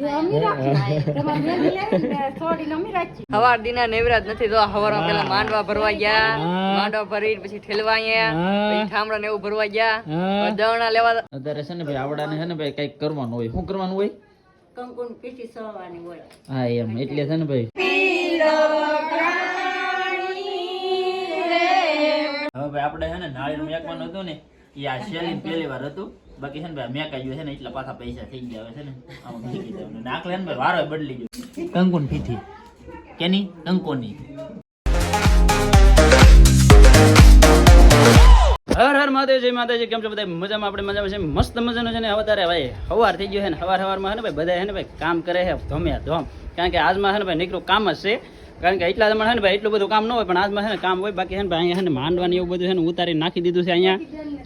હવાર દિના નેવરાજ નથી તો હવારમાં પેલા માંડવા ભરવા ગયા, માંડવા ભરી પછી ઠેલવા ગયા, પછી ઠામડા ને એવું ભરવા ગયા, દવણા લેવા. અત્યારે છે ને ભાઈ આવડાને છે ને ભાઈ કઈક કરવાનું હોય. શું કરવાનું હોય? કંકુની પીઠી સળવાની હોય. હા એમ એટલે છે ને ભાઈ હવે ભાઈ આપણે છે ને નાળિયેર મેકવાનું હતું ને એ આ શેલી પહેલી વાર હતું. બાકી છે ને ભાઈ મેકાઈ ગયું છે ને એટલા પાછા પૈસા થઈ ગયા છે ને આમાં મૂકી દેવાનું. નાખલે ને ભાઈ વારો બદલી ગયો. કંકુન પીઠી કેની કંકોની. હર હર મહાદેવ, જય માતાજી. કેમ છો બધા? મજામાં? આપણે મજામાં છે. મસ્ત મજાનો છે ને અવતારે ભાઈ સવાર થઈ ગયો છે ને સવારમાં છે ને ભાઈ બધા છે ને ભાઈ કામ કરે છે ધોમે ધોમ. કારણ કે આજમાં છે ને ભાઈ નીકળું કામ જ છે. કારણ કે એટલા જમણ છે ને ભાઈ એટલું બધું કામ ન હોય, પણ આજમાં છે ને કામ હોય. બાકી છે ને ભાઈ અહીંયા છે ને માંડવાની એવું બધું છે ને ઉતારી નાખી દીધું છે અહીંયા.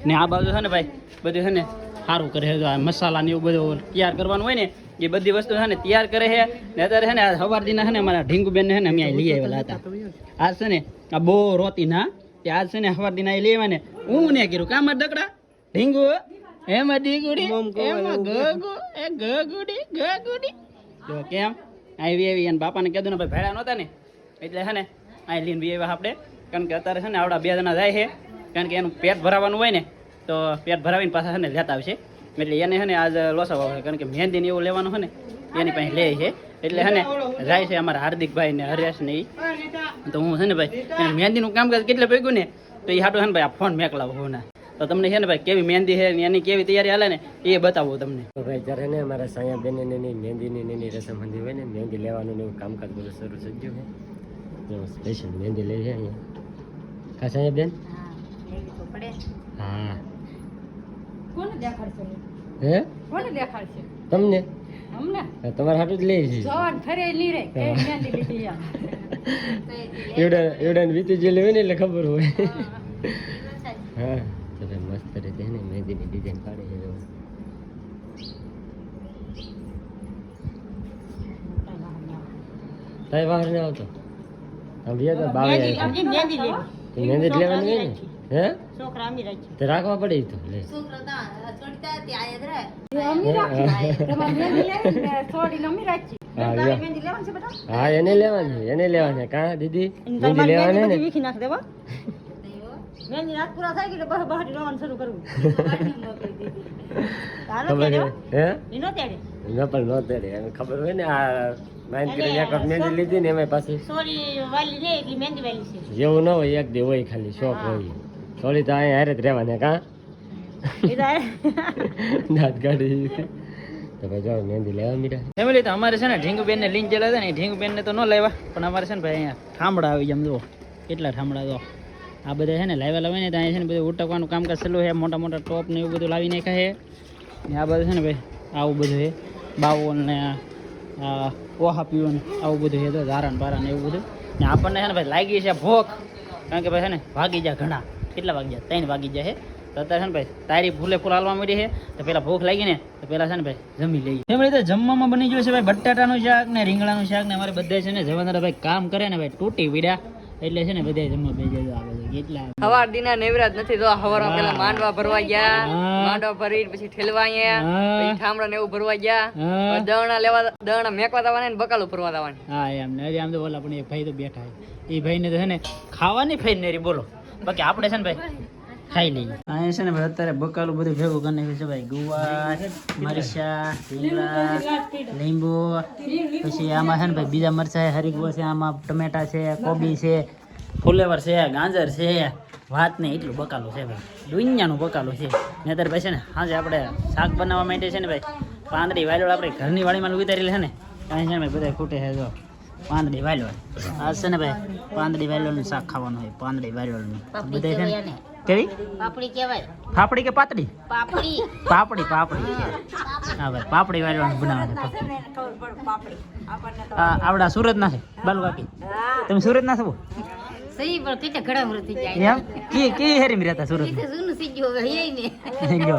ને આ બાજુ છે ને ભાઈ બધું છે ને સારું કરે છે. મસાલા ને એવું બધું તૈયાર કરવાનું હોય ને એ બધી વસ્તુ છે ને તૈયાર કરે છે. ને અત્યારે છે ને સવાર દિના છે ને અમારા ઢીંગુબેન ને છે ને અમે લઈ આવેલા હતા. આજ છે ને આ બહુ રોતી ના આજ છે ને સવાર દિના લઈ આવ્યા ને હું ને કીધું કામ જ દકડા ઢીંગુ એમાં ઢીંગુડી એમાં ગગુ એ ગગુડી ગગુડી જો કેમ આવી આવી અને બાપાને કીધું ને ભાઈ ભેળા નહોતા ને એટલે છે ને આ લઈને બી આવ્યા આપણે. કારણ કે અત્યારે છે ને આવડા 2 જણા જાય છે. કારણ કે એનું પેટ ભરાવાનું હોય ને તો પેટ ભરાવીને પાછા છે ને લેતા આવશે. એટલે એને છે ને આજ લોસા વાવે. કારણ કે મહેંદી ને એવું લેવાનું છે ને એની પાસે લે છે. એટલે છે ને જાય છે અમારા હાર્દિકભાઈ ને હરેશ ને ઈ. તો હું છે ને ભાઈ મહેંદીનું કામકાજ કેટલે પગ્યું ને તો એ હાટું છે ને ભાઈ આ ફોન મેકલાવો હું ના. તો તમને છે ને ભાઈ કેવી મહેંદી છે એની કેવી તૈયારી હાલે ને એ બતાવું તમને. તો ભાઈ જ્યારે ને અમારા સાયા બેન ની મહેંદીની એની રસમ હંધી હોય ને મહેંદી લેવાનું એવું કામકાજ બધું શરૂ થઈ ગયું છે. સ્પેશિયલ મહેંદી લઈ છે અહીંયા. કા સાયા બેન? હા. કોને દેખાડશે? હે? કોને દેખાડશે? તમને? અમને? તમારા હાટું જ લઈ છે. જવાન ફરે ની રે કે મહેંદી લીધી આ. એવડા વીતી જે લેવે ને એટલે ખબર હોય. હા તો ભાઈ મસ્ત રીતે ને મહેંદીની ડિઝાઇન પાડી છે. તાઈ બહાર ને આવતો આમ રહ્યા તો બાવે મહેંદી જ લેવાની હોય ને. હે છોકરા અમી રાખી તે રાખવા પડે તો લે છોકરા તા છોડતા તે આયા રે અમી રાખી તમારે મહેંદી લેવી ને છોડીને અમી રાખી. તારે મહેંદી લેવાની છે બેટા? હા એને લેવાની કા દીદી મહેંદી લેવાની ને વીખી નાખ દેવા. મહેંદી રાત પૂરા થઈ ગઈ બહાર બહાર રોવાનું શરૂ કરવું. ખબર હે ઈનો તેડે ન પણ નો તેડે એને ખબર હોય ને આ માઇન્ડ કરી એક મહેંદી લીધી ને એમાં પાછી સોરી વાલી લે એટલી મહેંદી વાલી છે જેવું ન હોય એક દી હોય ખાલી શોખ હોય. સોરી તો અહીંયા હારે જ રહેવાને કા દાંત કાઢી તો ભાઈ જો મહેંદી લેવા મીઠા ફેમિલી. તો અમારે છે ને ઢીંગુબેન ને લીન ચેલા હતા ને ઢીંગુબેન ને તો ન લાવ્યા, પણ અમારે છે ને ભાઈ અહીંયા ઠામડા આવી જમ જુઓ કેટલા ઠામડા તો આ બધા છે ને લાવ્યા લાવે ને ત્યાં છે ને બધું ઉટકવાનું કામકાજ ચાલુ છે. મોટા મોટા ટોપ ને એવું બધું લાવી નાખ્યા છે. ને આ બધું છે ને ભાઈ આવું બધું છે બાવલ ને ઓહા પીવન આવું બધું છે. તો ધારણ બારા ને એવું બધું. ને આપણને છે ને ભાઈ લાગી છે ભૂખ. કારણ કે ભાઈ છે ને વાગી જાય ઘણા. કેટલા વાગ્યા? 3 વાગી જાય છે. તો અત્યારે છે ને ભાઈ તારી ફૂલે ફૂલ હાલવા મળી છે. તો પેલા ભૂખ લાગી ને તો પેલા છે ને ભાઈ જમી લઈએ. એમ રીતે જમવામાં બની ગયું છે ભાઈ બટાટાનું શાક ને રીંગણાનું શાક ને અમારે બધા છે ને જવાના ભાઈ કામ કરે ને ભાઈ તૂટી પીડ્યા એટલે છે ને બધા જમવા બેસી જાય. કેટલા હવાર દિના નેવરાજ નથી તો હવારમાં પેલા માંડવા ભરવા ગયા, માંડવા ભરી પછી ઠેલવા ગયા, પછી ઠામડા ને એવું ભરવા ગયા, દવણા લેવા દવણા મેકવા દાવાના ને બકાલું ભરવા દાવાના. હા એમ ને આમ તો બોલા પણ એક ભાઈ તો બેઠા એ ભાઈ ને તો છે ને ખાવાની ફાઈ ને બોલો. બાકી આપણે છે ને ભાઈ ખાઈ લઈએ. અહીંયા છે ને ભાઈ અત્યારે બકાલું બધું ભેગું કરી નાખ્યું છે ભાઈ. ગુવાર, મરચા, રીંગણા, લીંબુ, પછી આમાં છે ને ભાઈ બીજા મરચા હરીગવો છે, આમાં ટમેટા છે, કોબી છે, ફુલેવર છે, ગાજર છે, વાત ને એટલું બકાલું છે ભાઈ. દુનિયાનું બકાલું છે. ને અત્યારે ભાઈ છે ને આજે આપણે શાક બનાવવા માટે છે ને ભાઈ પાંદડી વાલોળ આપણે ઘરની વાડીમાં ઉતારેલી છે ને અહીં છે ને ભાઈ બધા ખૂટે છે. જો પાંદડી વાલોળ આજ છે ને ભાઈ પાંદડી વાલોળનું શાક ખાવાનું હોય. પાંદડી વાલોળનું બધા છે ને કેવી પાપડી કહેવાય? ફાફડી કે પાતળી? પાપડી પાપડી પાપડી. હા ભાઈ પાપડી વાળવાનું બનાવવાનું. આવડા સુરત ના છે બાલુ કાકી? તમે સુરત ના છો? સહી પણ તીતે ઘણા વર્ષ થઈ જાય એમ કે હેરી મે રહેતા સુરત? તીતે જૂનું સી ગયો હવે હે ને જો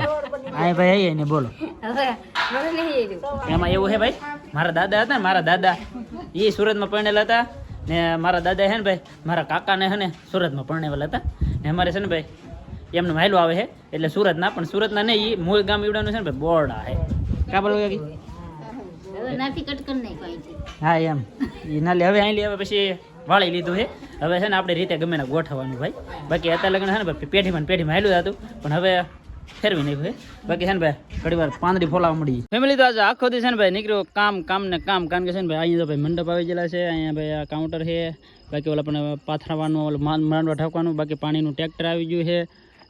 આ ભાઈ હે ને બોલો. હવે મને નહીં એમાં એવું છે ભાઈ મારા દાદા હતા ને મારા દાદા એ સુરતમાં પરણેલા હતા ને મારા દાદા છે ને ભાઈ મારા કાકાને છે ને સુરતમાં પરણેલા હતા ને અમારે છે ને ભાઈ એમને માયલો આવે છે એટલે સુરતના પણ સુરતના નહીં એ મૂળ ગામ એવડાનું છે ને ભાઈ બોરડા છે. કા બોલો કાકી? હા એમ એ ના લે હવે અહીં લે હવે પછી વાળી લીધું છે હવે છે ને આપણી રીતે ગમે ને ગોઠવવાનું ભાઈ બાકી અત્યારે લગ્ન છે ને ભાઈ પેઢીમાં હેલું હતું પણ હવે ફેરવી નાખ્યું છે બાકી છે ને ભાઈ ઘણી વાર પાંદડી ફોલાવા મળી ફેમિલી તો આજે આખો દી છે ને ભાઈ નીકળ્યો કામ ને કામ કારણ કે છે ને ભાઈ અહીંયા તો ભાઈ મંડપ આવી ગયેલા છે અહીંયા ભાઈ આ કાઉન્ટર છે બાકી ઓલા પણ પાથરાવાનું ઓલું માંડવા ઠાકવાનું બાકી પાણીનું ટ્રેક્ટર આવી ગયું છે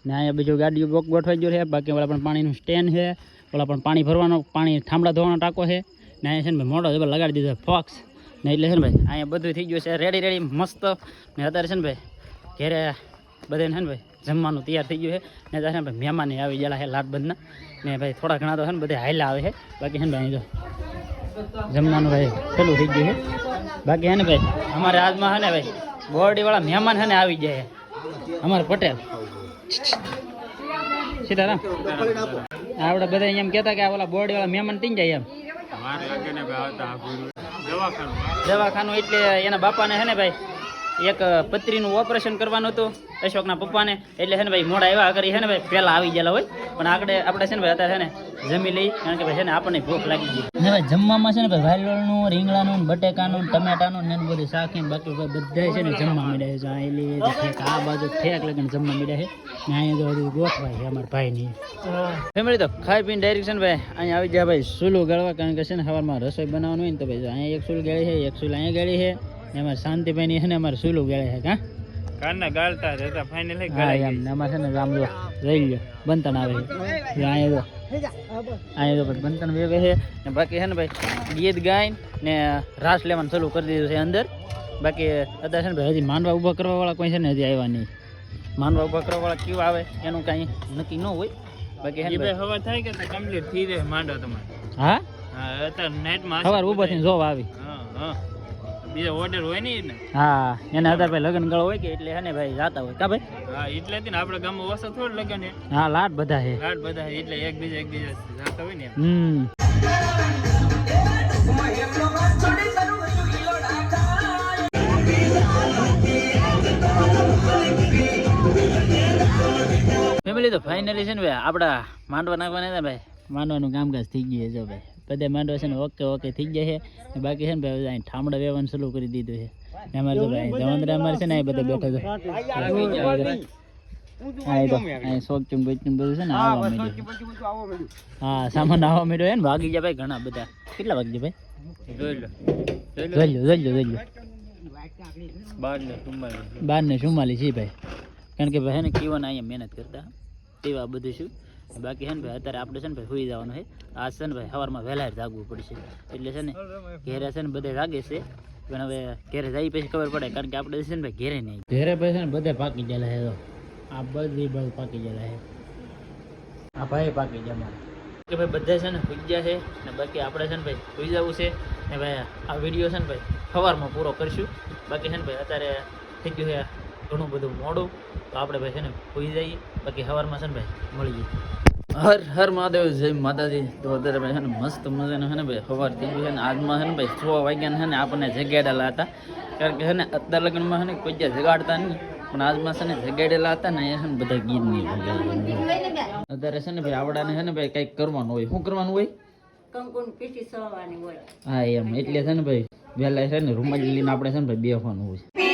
ને અહીંયા બીજું ગાડીઓ ગોઠવાઈ ગયું છે બાકી ઓલા પણ પાણીનું સ્ટેન્ડ છે ઓલા પણ પાણી ભરવાનું પાણી થાંભલા ધોવાનો ટાંકો છે ને અહીંયા છે ને ભાઈ મોટો જબર લગાડી દીધો ફોક્સ ને એટલે છે ને ભાઈ અહીંયા બધું થઈ ગયું છે રેડી મસ્ત ને અત્યારે છે ને ભાઈ ઘેરે બધાને છે ને ભાઈ જમવાનું તૈયાર થઈ ગયું છે ને ત્યારે ભાઈ મહેમાન આવી ગયેલા છે લાટબંધના ને ભાઈ થોડા ઘણા તો છે ને બધા હાઈલા આવે છે બાકી છે ને ભાઈ જો જમવાનું ભાઈ પેલું થઈ ગયું છે બાકી છે ને ભાઈ અમારે આજમાં છે ને ભાઈ બોરડીવાળા મહેમાન છે ને આવી જાય અમારે પટેલ સીતારામ આપણે બધા એમ કહેતા કે આ ઓલા બોરડીવાળા મહેમાન તીન જાય એમ દવાખાનું એટલે એના બાપાને છે ને ભાઈ એક પથરીનું ઓપરેશન કરવાનું હતું અશોકના પપ્પાને એટલે છે ને ભાઈ મોડા આવ્યા કરી છે ને ભાઈ પહેલાં આવી ગયેલા હોય પણ આપણે છે ને ભાઈ અત્યારે છે ને જમી લઈ કારણ કે ભાઈ છે ને આપણને ભૂખ લાગી ગઈ ને ભાઈ જમવામાં છે ને ભાઈ વાલોળનું રીંગણાનું બટેકાનું ટમેટાનું ને બધું શાકીને બાકી ભાઈ બધા છે ને જમવા માંડ્યા છે એલી ઠેક આ બાજુ ઠેક લગન જમવા માંડ્યા છે ને અહીંયા તો બધું ગોઠવાય છે અમારા ભાઈની ફેમિલી તો ખાઈ પીને ડાયરેક્ટ છે ને ભાઈ અહીંયા આવી ગયા ભાઈ સૂલું ગાળવા કારણ કે છે ને સવારમાં રસોઈ બનાવવાનું હોય ને તો ભાઈ અહીંયા એક સૂલ ગાળી છે એક સૂલ અહીંયા ગાળી છે અમારે શાંતિભાઈ ની છે ને અમારે સૂલું ગાળે છે કા કારના ગાળતા રહેતા ફાઇનલ હે ગાળી એમ ને અમારે છે ને રામ જો જોઈ લ્યો બંતણ આવે છે અહીંયા તો બંતણ વેવે છે ને બાકી છે ને ભાઈ ગીત ગાય ને રાસ લેવાનું ચાલુ કરી દીધું છે અંદર બાકી અત્યારે છે ને ભાઈ હજી માંડવા ઊભા કરવા વાળા કોઈ છે ને હજી આવ્યા નહીં માંડવા ઊભા કરવા વાળા કેવા આવે એનું કાંઈ નક્કી ન હોય બાકી છે ને હવા થાય કે કમ્પ્લીટ થઈ જાય માંડવા તમારે હા અત્યારે નાઇટમાં સવાર ઊભા થઈને જોવા આવી હા બીજો ઓર્ડર હોય ને હા એને અત્યારે ભાઈ લગ્ન ગળો હોય કે એટલે હે ને ભાઈ જાતા હોય કા ભાઈ હા એટલે જ ને આપણે ગામમાં ઓછો થોડ લગન હે હા લાટ બધા છે એટલે એકબીજા જાતા હોય ને ફેમિલી તો ફાઇનલી છે ને ભાઈ આપડા માંડવા નાખવાના હતા ભાઈ માંડવાનું કામકાજ થઈ ગયું છે ભાઈ બધા માંડવા છે ને ઓકે થઈ ગયા છે બાકી છે ને ભાઈ અહીં ઠામડા વેવાનું ચાલુ કરી દીધું છે અમારે તો ભાઈ જવાંદરા અમારે છે ને અહીં બધા બેઠા છે શોખચું બધું છે ને આવવા માંડ્યું હા સામાન આવવા માંડ્યો છે ને વાગી ગયા ભાઈ ઘણા બધા કેટલા વાગી ગયા ભાઈ જોઈ લો 12:44 છે ભાઈ કારણ કે ભાઈ ને કીવાના અહીંયા મહેનત કરતા તેવા બધું શું બાકી છે ને ભાઈ અત્યારે આપણે છે ને ભાઈ સુઈ જવાનું છે આજ છે ને ભાઈ સવારમાં વહેલા જાગવું પડશે એટલે છે ને ઘેરે છે ને બધા જાગે છે પણ હવે ઘેરે જઈ પછી ખબર પડે કારણ કે આપણે છે ને ભાઈ ઘેરે નહીં ઘેરે ભાઈ છે ને બધા પાકી ગયેલા છે આ બધી ભાઈ પાકી ગયેલા છે આ ભાઈ પાકી ગયા મારે કે ભાઈ બધા છે ને સુઈ ગયા છે ને બાકી આપણે છે ને ભાઈ સુઈ જવું છે ને ભાઈ આ વિડીયો છે ને ભાઈ સવારમાં પૂરો કરીશું બાકી છે ને ભાઈ અત્યારે થઈ ગયું છે ઘણું બધું મોડું તો આપણે ભાઈ છે ને સુઈ જઈએ બાકી સવારમાં છે ને ભાઈ મળીએ હર હર મહાદેવ જય માતાજી તો અત્યારે ભાઈ છે ને મસ્ત મજાનું છે ને ભાઈ સવાર થઈ ગયું છે ને આજમાં છે ને ભાઈ 6 વાગ્યાને છે ને આપણને જગાડેલા હતા કારણ કે છે ને અત્યાર લગ્નમાં છે ને કોઈ જ્યાં જગાડતા નહીં પણ આજમાં છે ને જગાડેલા હતા ને એ છે ને બધા ગીત નહીં અત્યારે છે ને ભાઈ આવડાને છે ને ભાઈ કંઈક કરવાનું હોય શું કરવાનું હોય હા એમ એટલે છે ને ભાઈ વહેલા છે ને રૂમાલ લઈને આપણે છે ને ભાઈ બેસવાનું હોય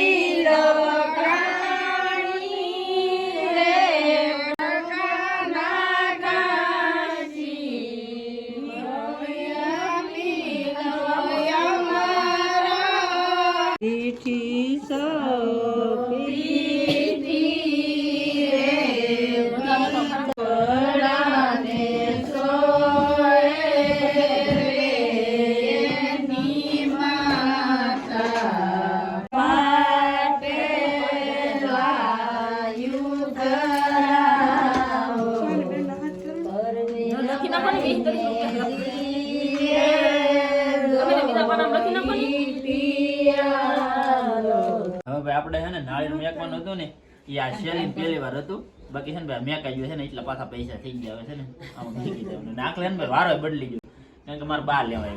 આપણે છે ને નાળિયેર મેકવાનું હતું ને એ આ શેલી પહેલી વાર હતું બાકી છે ને ભાઈ મેકાઈ ગયું છે ને એટલા પાછા પૈસા થઈ ગયા છે ને આમ મૂકી દેવાનું નાખલે ને ભાઈ વારો બદલી ગયો કારણ કે મારે બહાર લેવા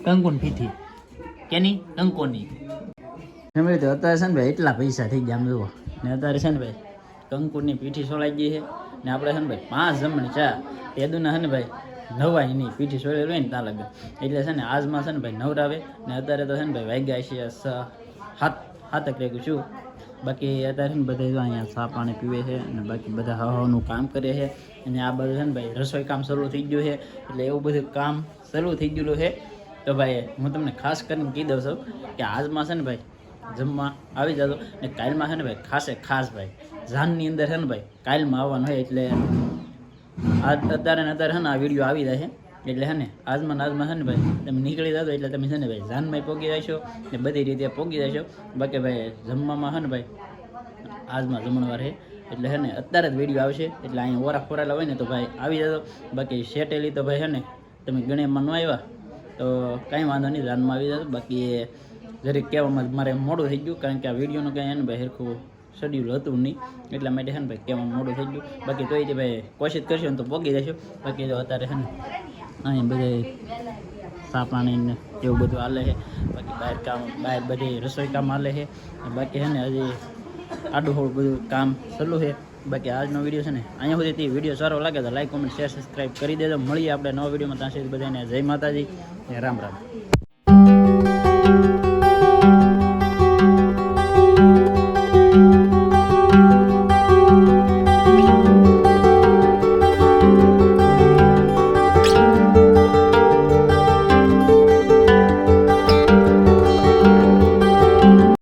કંકુન ફીથી કેની કંકોની અત્યારે છે ને ભાઈ એટલા પૈસા થઈ ગયા આમ જુઓ ને અત્યારે છે ને ભાઈ કંકુરની પીઠી સોલાઈ ગઈ છે ને આપણે છે ને ભાઈ 5 જમણ ચા તેદુના છે ને ભાઈ નવાય નહીં પીઠી સોળેલી હોય ને ત્યાં લાગે એટલે છે ને આજમાં છે ને ભાઈ નવરાવે ને અત્યારે તો છે ને ભાઈ વાગ્યા છે 7 રેગું છું બાકી અત્યારે ને બધા અહીંયા ચા પાણી પીવે છે અને બાકી બધા હવાનું કામ કરે છે અને આ બધું છે ને ભાઈ રસોઈ કામ શરૂ થઈ ગયું છે એટલે એવું બધું કામ શરૂ થઈ ગયેલું છે તો ભાઈ હું તમને ખાસ કરીને કહી દઉં છું કે આજમાં છે ને ભાઈ જમવા આવી જતો ને કાલમાં છે ને ભાઈ ખાસ ભાઈ જાનની અંદર છે ને ભાઈ કાલમાં આવવાનું હોય એટલે અત્યારે ને અત્યારે છે ને આ વિડીયો આવી જાય છે એટલે છે ને આજમાં છે ને ભાઈ તમે નીકળી જતો એટલે તમે છે ને ભાઈ જાનમાં પોગી જશો ને બધી રીતે પોગી જશો બાકી ભાઈ જમવામાં છે ને ભાઈ આજમાં જમણવાર છે એટલે છે ને અત્યારે જ વિડીયો આવશે એટલે અહીંયા ઓરા ફોરાયેલા હોય ને તો ભાઈ આવી જતો બાકી શેટેલી તો ભાઈ છે ને તમે ગણેમાં ન આવ્યા તો કાંઈ વાંધો નહીં જાનમાં આવી જતો બાકી જરીક કહેવામાં મારે મોડું થઈ ગયું કારણ કે આ વિડીયોનું કંઈ છે ને ભાઈ સરખું શેડ્યુલ હતું નહીં એટલા માટે છે ને ભાઈ કહેવામાં મોડું થઈ ગયું બાકી તોય તે ભાઈ કોશિશ કરશો ને તો પોગી જશો બાકી તો અત્યારે છે ને અહીં બધે ચા પાણી ને એવું બધું હાલે છે બાકી બહાર બધી રસોઈ કામ હાલે છે બાકી છે ને હજી આડું થોડું બધું કામ ચાલુ છે બાકી આજનો વિડીયો છે ને અહીંયા સુધી વિડીયો સારો લાગે તો લાઈક કોમેન્ટ શેર સબસ્ક્રાઈબ કરી દેજો મળીએ આપણે નવા વિડીયોમાં ત્યાં સુધી બધાને જય માતાજી રામ રામ